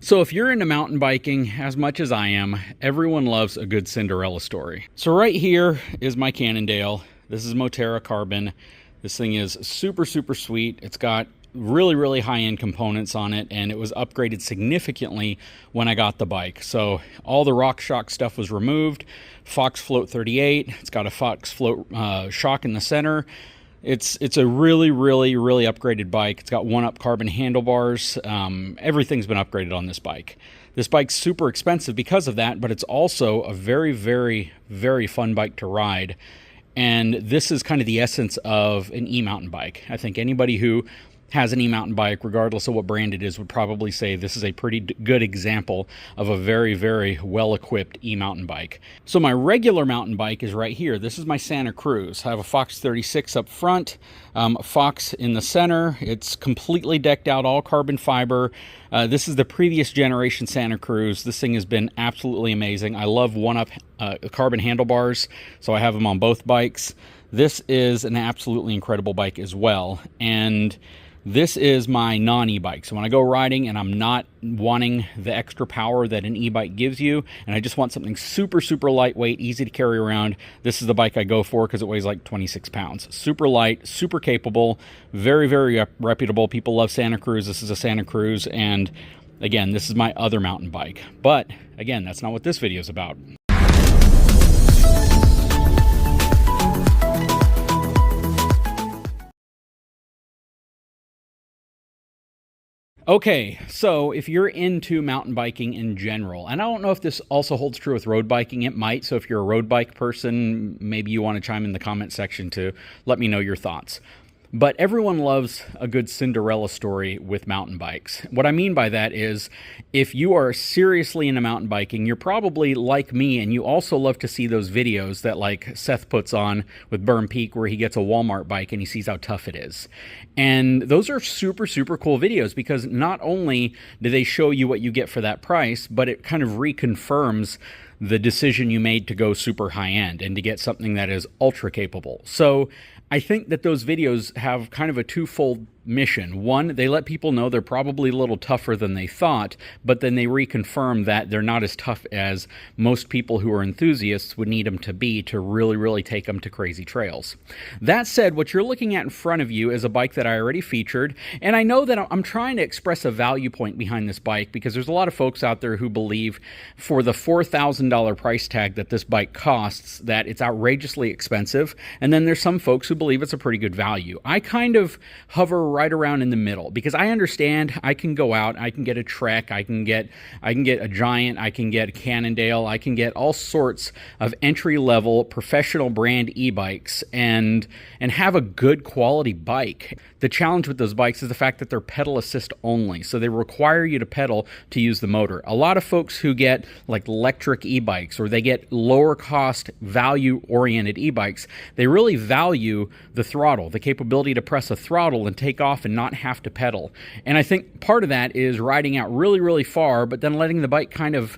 So if you're into mountain biking as much as I am, everyone loves a good Cinderella story. So right here is my Cannondale. This is Moterra Carbon. This thing is super, super sweet. It's got really high-end components on it, and it was upgraded significantly when I got the bike. So all the RockShox stuff was removed. Fox Float 38. It's got a Fox Float shock in the center. It's a really upgraded bike. It's got 1-up carbon handlebars. Everything's been upgraded on this bike. This bike's super expensive because of that, but it's also a very fun bike to ride. And this is kind of the essence of an e-mountain bike. I think anybody who has an e-mountain bike, regardless of what brand it is, would probably say this is a pretty good example of a very well-equipped e-mountain bike. So my regular mountain bike is right here. This is my Santa Cruz. I have a Fox 36 up front, Fox in the center. It's completely decked out, all carbon fiber. This is the previous generation Santa Cruz. This thing has been absolutely amazing. I love 1-up carbon handlebars, so I have them on both bikes. This is an absolutely incredible bike as well, and this is my non-e-bike. So when I go riding and I'm not wanting the extra power that an e-bike gives you, and I just want something super lightweight, easy to carry around, this is the bike I go for because it weighs like 26 pounds. Super light, super capable, very reputable. People love Santa Cruz. This is a Santa Cruz, and again, this is my other mountain bike. But again, that's not what this video is about. Okay, so if you're into mountain biking in general, and I don't know if this also holds true with road biking, it might, so if you're a road bike person, maybe you want to chime in the comment section to let me know your thoughts. But everyone loves a good Cinderella story with mountain bikes. What I mean by that is, if you are seriously into mountain biking, you're probably like me, and you also love to see those videos that like Seth puts on with Burn Peak, where he gets a Walmart bike and he sees how tough it is. And those are super cool videos, because not only do they show you what you get for that price, but it kind of reconfirms the decision you made to go super high end and to get something that is ultra capable. So I think that those videos have kind of a twofold mission. One, they let people know they're probably a little tougher than they thought, but then they reconfirm that they're not as tough as most people who are enthusiasts would need them to be to really take them to crazy trails. That said, what you're looking at in front of you is a bike that I already featured, and I know that I'm trying to express a value point behind this bike, because there's a lot of folks out there who believe for the $4,000 price tag that this bike costs that it's outrageously expensive, and then there's some folks who believe it's a pretty good value. I kind of hover right around in the middle, because I understand I can go out, I can get a TREX, I can get a Giant, I can get a Cannondale, I can get all sorts of entry-level professional brand e-bikes and have a good quality bike. The challenge with those bikes is the fact that they're pedal assist only, so they require you to pedal to use the motor. A lot of folks who get like electric e-bikes, or they get lower cost, value-oriented e-bikes, they really value the throttle, the capability to press a throttle and take off and not have to pedal. And I think part of that is riding out really far, but then letting the bike kind of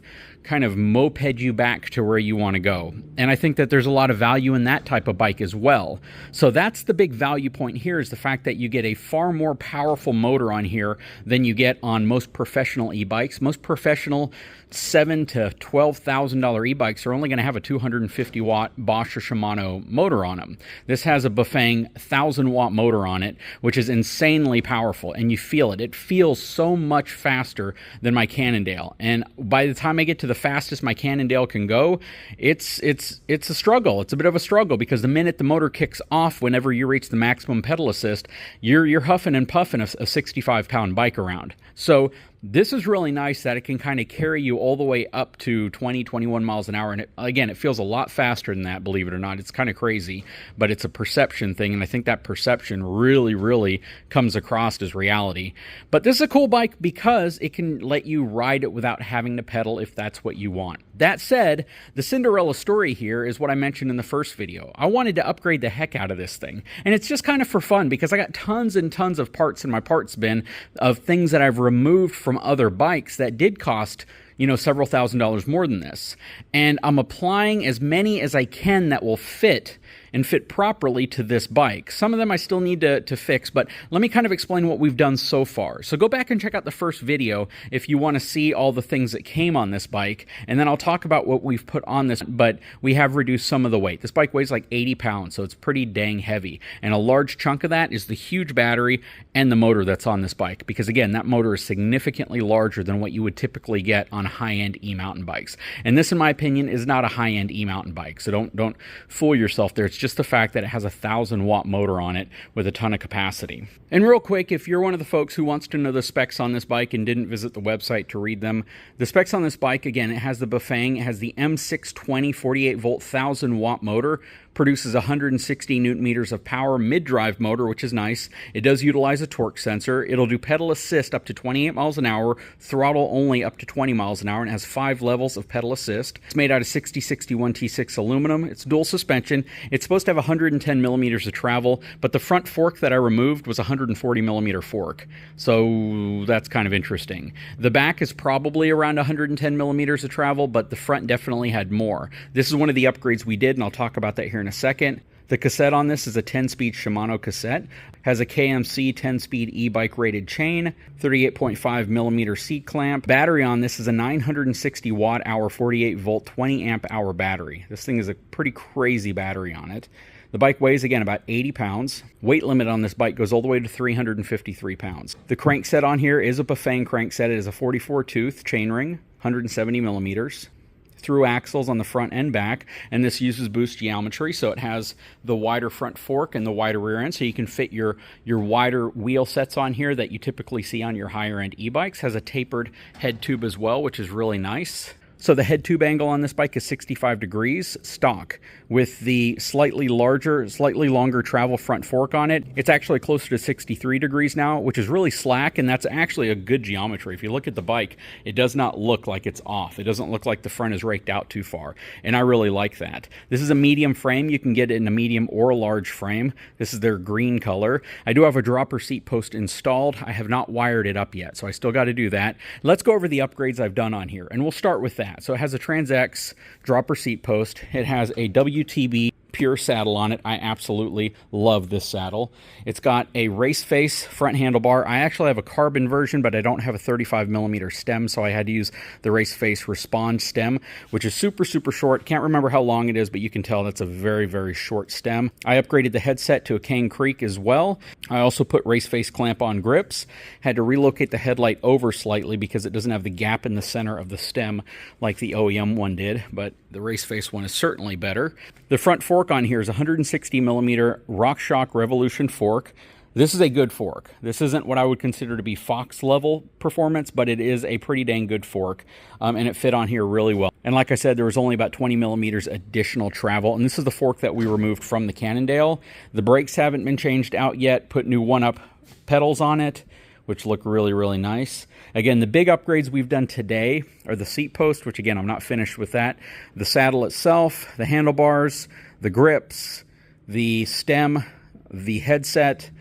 moped you back to where you want to go. And I think that there's a lot of value in that type of bike as well. So that's the big value point here, is the fact that you get a far more powerful motor on here than you get on most professional e-bikes. Most professional $7,000 to $12,000 e-bikes are only going to have a 250 watt Bosch or Shimano motor on them. This has a Bafang 1000 watt motor on it, which is insanely powerful, and you feel it. It feels so much faster than my Cannondale. And by the time I get to the fastest my Cannondale can go, it's a struggle. It's a bit of a struggle, because the minute the motor kicks off, whenever you reach the maximum pedal assist, you're huffing and puffing a 65-pound bike around. So this is really nice that it can kind of carry you all the way up to 20, 21 miles an hour. And again, it feels a lot faster than that, believe it or not. It's kind of crazy, but it's a perception thing. And I think that perception really comes across as reality. But this is a cool bike because it can let you ride it without having to pedal if that's what you want. That said, the Cinderella story here is what I mentioned in the first video. I wanted to upgrade the heck out of this thing. And it's just kind of for fun, because I got tons and tons of parts in my parts bin of things that I've removed from other bikes that did cost, you know, several $1,000s more than this. And I'm applying as many as I can that will fit and fit properly to this bike. Some of them I still need to fix, but let me kind of explain what we've done so far. So go back and check out the first video if you want to see all the things that came on this bike, and then I'll talk about what we've put on this, but we have reduced some of the weight. This bike weighs like 80 pounds, so it's pretty dang heavy, and a large chunk of that is the huge battery and the motor that's on this bike, because again, that motor is significantly larger than what you would typically get on high-end e-mountain bikes. And this, in my opinion, is not a high-end e-mountain bike, so don't fool yourself there. It's just the fact that it has a 1,000-watt motor on it with a ton of capacity. And real quick, if you're one of the folks who wants to know the specs on this bike and didn't visit the website to read them, the specs on this bike, again, it has the Bafang, it has the M620 48-volt 1,000-watt motor, produces 160 newton meters of power, mid-drive motor, which is nice. It does utilize a torque sensor. It'll do pedal assist up to 28 miles an hour, throttle only up to 20 miles an hour, and has 5 levels of pedal assist. It's made out of 6061 T6 aluminum. It's dual suspension. It's supposed to have 110 millimeters of travel, but the front fork that I removed was a 140 millimeter fork, so that's kind of interesting. The back is probably around 110 millimeters of travel, but the front definitely had more. This is one of the upgrades we did, and I'll talk about that here in a second. The cassette on this is a 10-speed Shimano cassette, has a KMC 10-speed e-bike rated chain, 38.5 millimeter seat clamp. Battery on this is a 960 watt hour, 48 volt, 20 amp hour battery. This thing is a pretty crazy battery on it. The bike weighs, again, about 80 pounds. Weight limit on this bike goes all the way to 353 pounds. The crankset on here is a Bafang crankset. It is a 44-tooth chainring, 170 millimeters. Through axles on the front and back, and this uses boost geometry, so it has the wider front fork and the wider rear end, so you can fit your wider wheel sets on here that you typically see on your higher end e-bikes. Has a tapered head tube as well, which is really nice. So the head tube angle on this bike is 65 degrees stock. With the slightly larger, slightly longer travel front fork on it, it's actually closer to 63 degrees now, which is really slack, and that's actually a good geometry. If you look at the bike, it does not look like it's off. It doesn't look like the front is raked out too far, and I really like that. This is a medium frame. You can get it in a medium or a large frame. This is their green color. I do have a dropper seat post installed. I have not wired it up yet, so I still got to do that. Let's go over the upgrades I've done on here, and we'll start with that. So it has a TREX dropper seat post. It has a WTB pure saddle on it. I absolutely love this saddle. It's got a race face front handlebar. I actually have a carbon version, but I don't have a 35 millimeter stem, so I had to use the race face Respond stem, which is super short. Can't remember how long it is, but you can tell that's a very short stem. I upgraded the headset to a Cane Creek as well. I also put race face clamp on grips. Had to relocate the headlight over slightly because it doesn't have the gap in the center of the stem like the OEM one did, but the race face one is certainly better. The front fork on here is 160 millimeter RockShox Revolution fork. This is a good fork. This isn't what I would consider to be Fox level performance, but it is a pretty dang good fork, and it fit on here really well. And like I said, there was only about 20 millimeters additional travel, and this is the fork that we removed from the Cannondale. The brakes haven't been changed out yet. Put new 1-up pedals on it, which look really nice. Again, the big upgrades we've done today are the seat post, which again, I'm not finished with that. The saddle itself, the handlebars, the grips, the stem, the headset,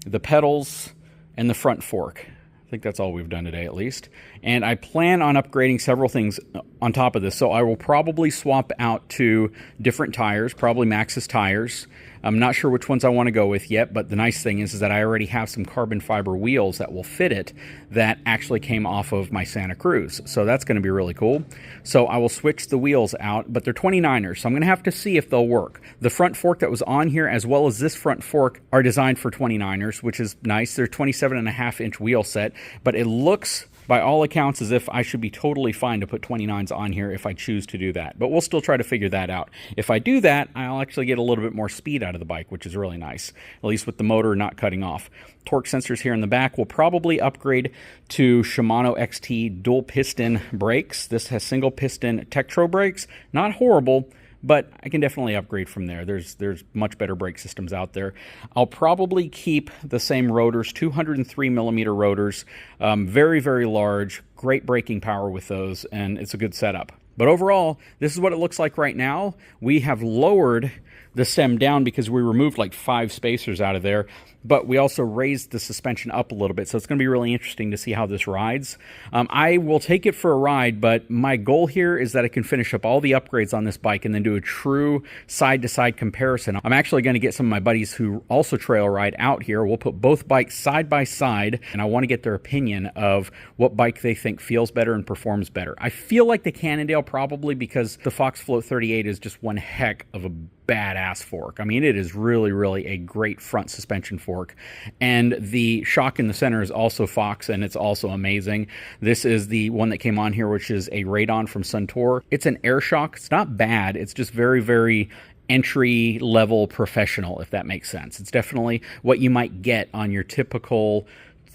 the pedals, and the front fork. I think that's all we've done today, at least. And I plan on upgrading several things on top of this. So I will probably swap out to different tires, probably Maxxis tires. I'm not sure which ones I want to go with yet, but the nice thing is that I already have some carbon fiber wheels that will fit it that actually came off of my Santa Cruz. So that's going to be really cool. So I will switch the wheels out, but they're 29ers, so I'm going to have to see if they'll work. The front fork that was on here, as well as this front fork, are designed for 29ers, which is nice. They're 27.5-inch wheel set, but it looks, by all accounts, as if I should be totally fine to put 29s on here if I choose to do that. But we'll still try to figure that out. If I do that, I'll actually get a little bit more speed out of the bike, which is really nice, at least with the motor not cutting off. Torque sensors here in the back. Will probably upgrade to Shimano XT dual piston brakes. This has single piston Tektro brakes. Not horrible, but I can definitely upgrade from there. There's much better brake systems out there. I'll probably keep the same rotors, 203 millimeter rotors, very large, great braking power with those, and it's a good setup. But overall, this is what it looks like right now. We have lowered the stem down because we removed like 5 spacers out of there, but we also raised the suspension up a little bit. So it's going to be really interesting to see how this rides. I will take it for a ride, but my goal here is that I can finish up all the upgrades on this bike and then do a true side-to-side comparison. I'm actually going to get some of my buddies who also trail ride out here. We'll put both bikes side by side, and I want to get their opinion of what bike they think feels better and performs better. I feel like the Cannondale probably, because the Fox Float 38 is just one heck of a badass fork. I mean, it is really, really a great front suspension fork. And the shock in the center is also Fox, and it's also amazing. This is the one that came on here, which is a Radon from Suntour. It's an air shock. It's not bad. It's just very, very entry-level professional, if that makes sense. It's definitely what you might get on your typical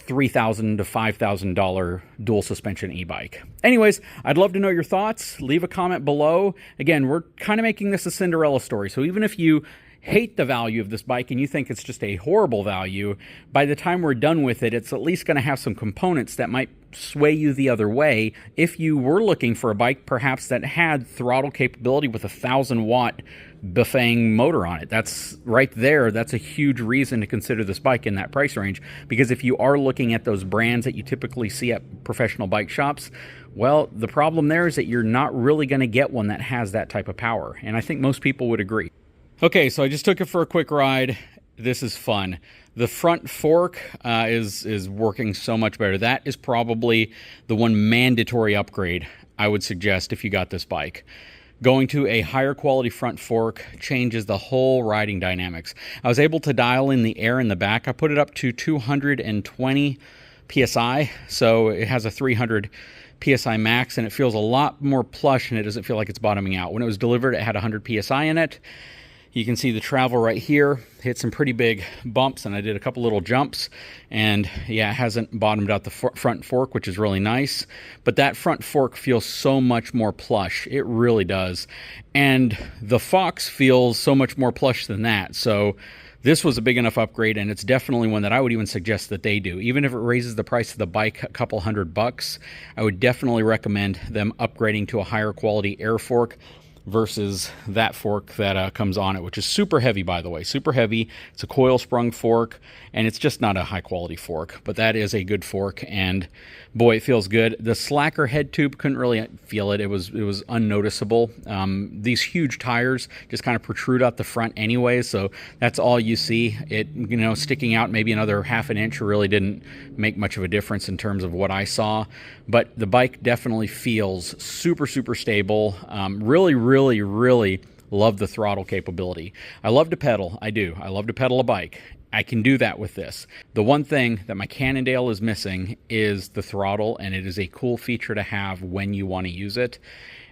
$3,000 to $5,000 dual suspension e-bike. Anyways, I'd love to know your thoughts. Leave a comment below. Again, we're kind of making this a Cinderella story, so even if you hate the value of this bike and you think it's just a horrible value, by the time we're done with it, it's at least going to have some components that might sway you the other way if you were looking for a bike perhaps that had throttle capability with a 1,000-watt Bafang motor on it. That's right there. That's a huge reason to consider this bike in that price range, because if you are looking at those brands that you typically see at professional bike shops, well, the problem there is that you're not really going to get one that has that type of power, and I think most people would agree. Okay, so I just took it for a quick ride. This is fun. The front fork is working so much better. That is probably the one mandatory upgrade I would suggest if you got this bike. Going to a higher quality front fork changes the whole riding dynamics. I was able to dial in the air in the back. I put it up to 220 PSI, so it has a 300 PSI max, and it feels a lot more plush, and it doesn't feel like it's bottoming out. When it was delivered, it had 100 PSI in it. You can see the travel right here, hit some pretty big bumps, and I did a couple little jumps, and yeah, it hasn't bottomed out the front fork, which is really nice, but that front fork feels so much more plush. It really does. And the Fox feels so much more plush than that, so this was a big enough upgrade, and it's definitely one that I would even suggest that they do. Even if it raises the price of the bike a couple $100, I would definitely recommend them upgrading to a higher quality air fork versus that fork that comes on it, which is super heavy, by the way. Super heavy. It's a coil sprung fork, and it's just not a high quality fork, but that is a good fork, and boy, it feels good. The slacker head tube, couldn't really feel it. It was unnoticeable. These huge tires just kind of protrude out the front anyway, so that's all you see. It, you know, sticking out maybe another half an inch really didn't make much of a difference in terms of what I saw, but the bike definitely feels super, super stable. Really love the throttle capability. I love to pedal. I do. I love to pedal a bike. I can do that with this. The one thing that my Cannondale is missing is the throttle, and it is a cool feature to have when you want to use it,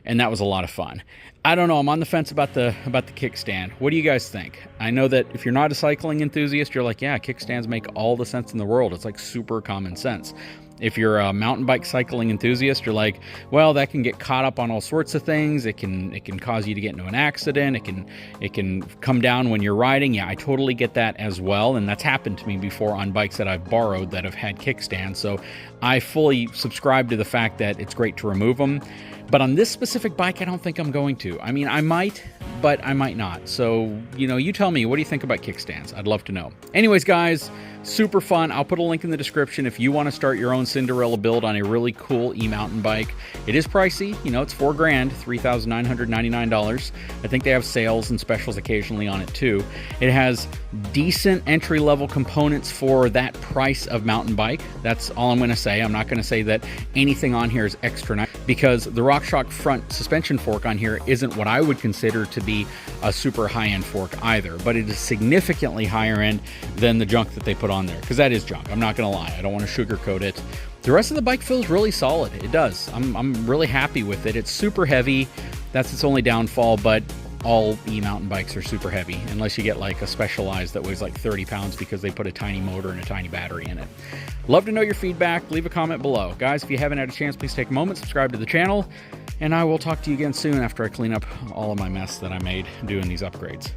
and that was a lot of fun. I don't know. I'm on the fence about the kickstand. What do you guys think? I know that if you're not a cycling enthusiast, you're like, yeah, kickstands make all the sense in the world. It's like super common sense. If you're a mountain bike cycling enthusiast, you're like, well, that can get caught up on all sorts of things. It can cause you to get into an accident. It can come down when you're riding. Yeah, I totally get that as well, and that's happened to me before on bikes that I've borrowed that have had kickstands. So I fully subscribe to the fact that it's great to remove them. But on this specific bike, I don't think I'm going to. I mean, I might, but I might not. So, you know, you tell me, what do you think about kickstands? I'd love to know. Anyways, guys, super fun. I'll put a link in the description if you want to start your own Cinderella build on a really cool e-mountain bike. It is pricey. You know, it's $4 grand, $3,999. I think they have sales and specials occasionally on it too. It has decent entry-level components for that price of mountain bike. That's all I'm going to say. I'm not going to say that anything on here is extra nice, because the RockShox front suspension fork on here isn't what I would consider to be a super high-end fork either, but it is significantly higher end than the junk that they put on there, because that is junk. I'm not going to lie. I don't want to sugarcoat it. The rest of the bike feels really solid. It does. I'm really happy with it. It's super heavy. That's its only downfall, but all e-mountain bikes are super heavy, unless you get like a Specialized that weighs like 30 pounds because they put a tiny motor and a tiny battery in it. Love to know your feedback. Leave a comment below. Guys, if you haven't had a chance, please take a moment, subscribe to the channel, and I will talk to you again soon after I clean up all of my mess that I made doing these upgrades.